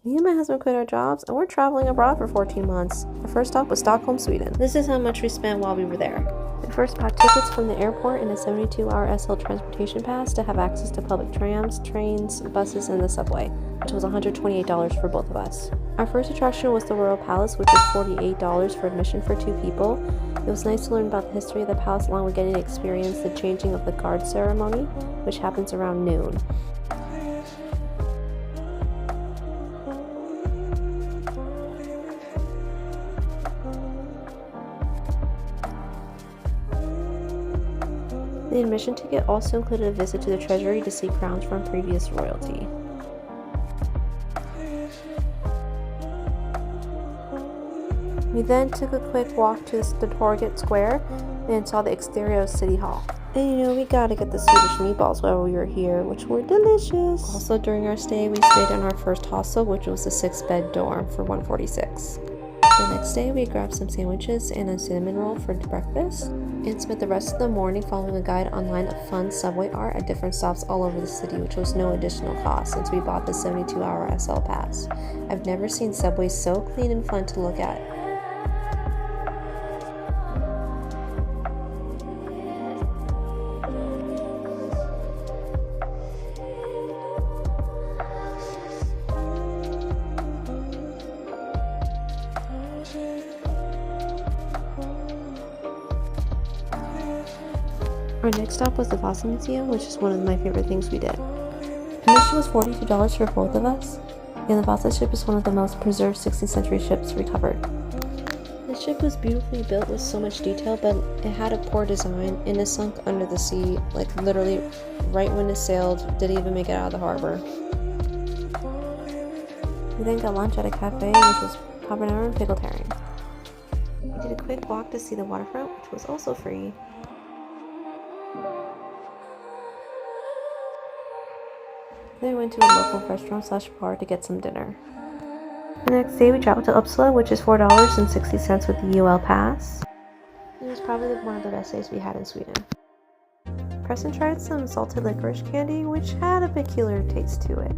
Me and my husband quit our jobs and we're traveling abroad for 14 months. Our first stop was Stockholm, Sweden. This is how much we spent while we were there. We first bought tickets from the airport and a 72-hour SL transportation pass to have access to public trams, trains, buses, and the subway, which was $128 for both of us. Our first attraction was the Royal Palace, which was $48 for admission for 2 people. It was nice to learn about the history of the palace along with getting to experience the changing of the guard ceremony, which happens around noon. The admission ticket also included a visit to the treasury to see crowns from previous royalty. We then took a quick walk to the Torget Square and saw the exterior of City Hall. And we gotta get the Swedish meatballs while we were here, which were delicious. Also during our stay, we stayed in our first hostel, which was a 6-bed dorm for $146. The next day, we grabbed some sandwiches and a cinnamon roll for breakfast, and spent the rest of the morning following a guide online of fun subway art at different stops all over the city, which was no additional cost since we bought the 72-hour SL pass. I've never seen subways so clean and fun to look at. Our next stop was the Vasa Museum, which is one of my favorite things we did. Admission was $42 for both of us, and the Vasa ship is one of the most preserved 16th century ships recovered. The ship was beautifully built with so much detail, but it had a poor design and it sunk under the sea, like literally right when it sailed, didn't even make it out of the harbor. We then got lunch at a cafe, which was carbonara and pickled herring. We did a quick walk to see the waterfront, which was also free. Then we went to a local restaurant/bar to get some dinner. The next day we traveled to Uppsala, which is $4.60 with the UL pass. It was probably one of the best days we had in Sweden. Preston tried some salted licorice candy, which had a peculiar taste to it.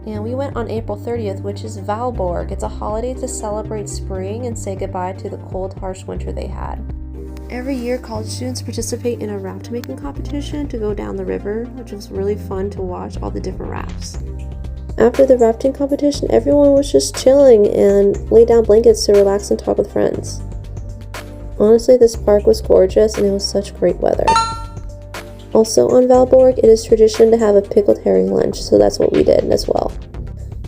And we went on April 30th, which is Valborg. It's a holiday to celebrate spring and say goodbye to the cold, harsh winter they had. Every year, college students participate in a raft making competition to go down the river, which was really fun to watch all the different rafts. After the rafting competition, everyone was just chilling and laid down blankets to relax and talk with friends. Honestly, this park was gorgeous and it was such great weather. Also on Valborg, it is tradition to have a pickled herring lunch, so that's what we did as well.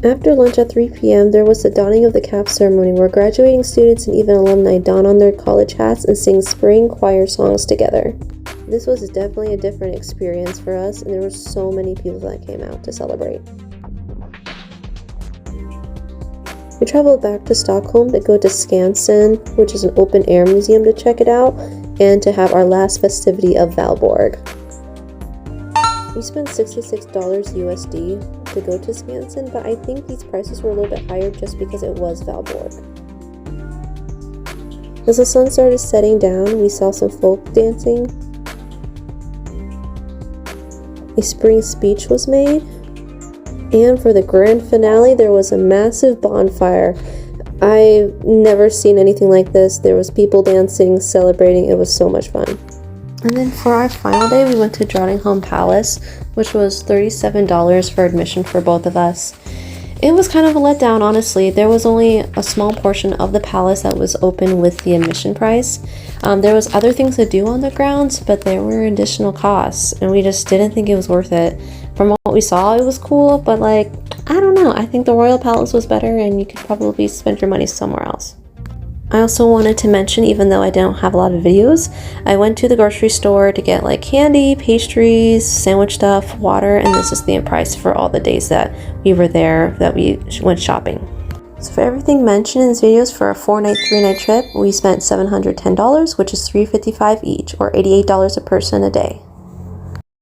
After lunch at 3 p.m., there was the donning of the cap ceremony where graduating students and even alumni don on their college hats and sing spring choir songs together. This was definitely a different experience for us, and there were so many people that came out to celebrate. We traveled back to Stockholm to go to Skansen, which is an open-air museum, to check it out, and to have our last festivity of Valborg. We spent $66 USD to go to Skansen, but I think these prices were a little bit higher just because it was Valborg. As the sun started setting down, we saw some folk dancing. A spring speech was made, and for the grand finale, there was a massive bonfire. I've never seen anything like this. There was people dancing, celebrating. It was so much fun. And then for our final day, we went to Drottningholm Palace, which was $37 for admission for both of us. It was kind of a letdown, honestly. There was only a small portion of the palace that was open with the admission price. There was other things to do on the grounds, but there were additional costs, and we just didn't think it was worth it. From what we saw, it was cool, but I don't know. I think the Royal Palace was better, and you could probably spend your money somewhere else. I also wanted to mention, even though I don't have a lot of videos, I went to the grocery store to get candy, pastries, sandwich stuff, water, and this is the price for all the days that we were there, that we went shopping. So for everything mentioned in this video, for a 4-night, 3-night trip, we spent $710, which is $355 each, or $88 a person a day.